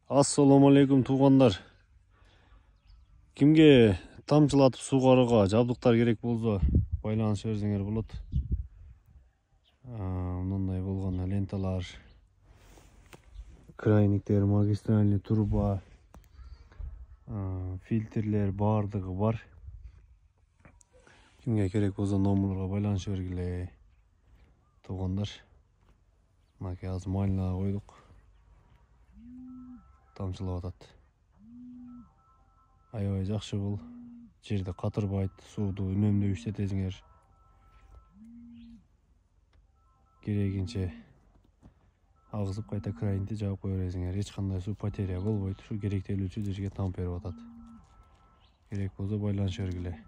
Assalamu alaikum туғандар. Кимге тамчылатып суғарууга жабдыктар керек болсо байланыша берсеңер болот. Мындай болгон ленталар, крайниктер, магистральный труба, фильтрлер бардыгы бар. Кимге керек болсо номерге байланыша бергиле туғандар. Мынакей азыр майнага койдук. Тамчылап атат. Аябай жакшы бул. Жерде катырбайт, сууду үнөмдүү иштетесиңер. Керегинче агызып кайта крайнти жаап кое бересиңер. Эч кандай суу потеря болбойт. Ушу керектелүүчү жерге тамп берип атат. Керек болсо байланыша бергиле.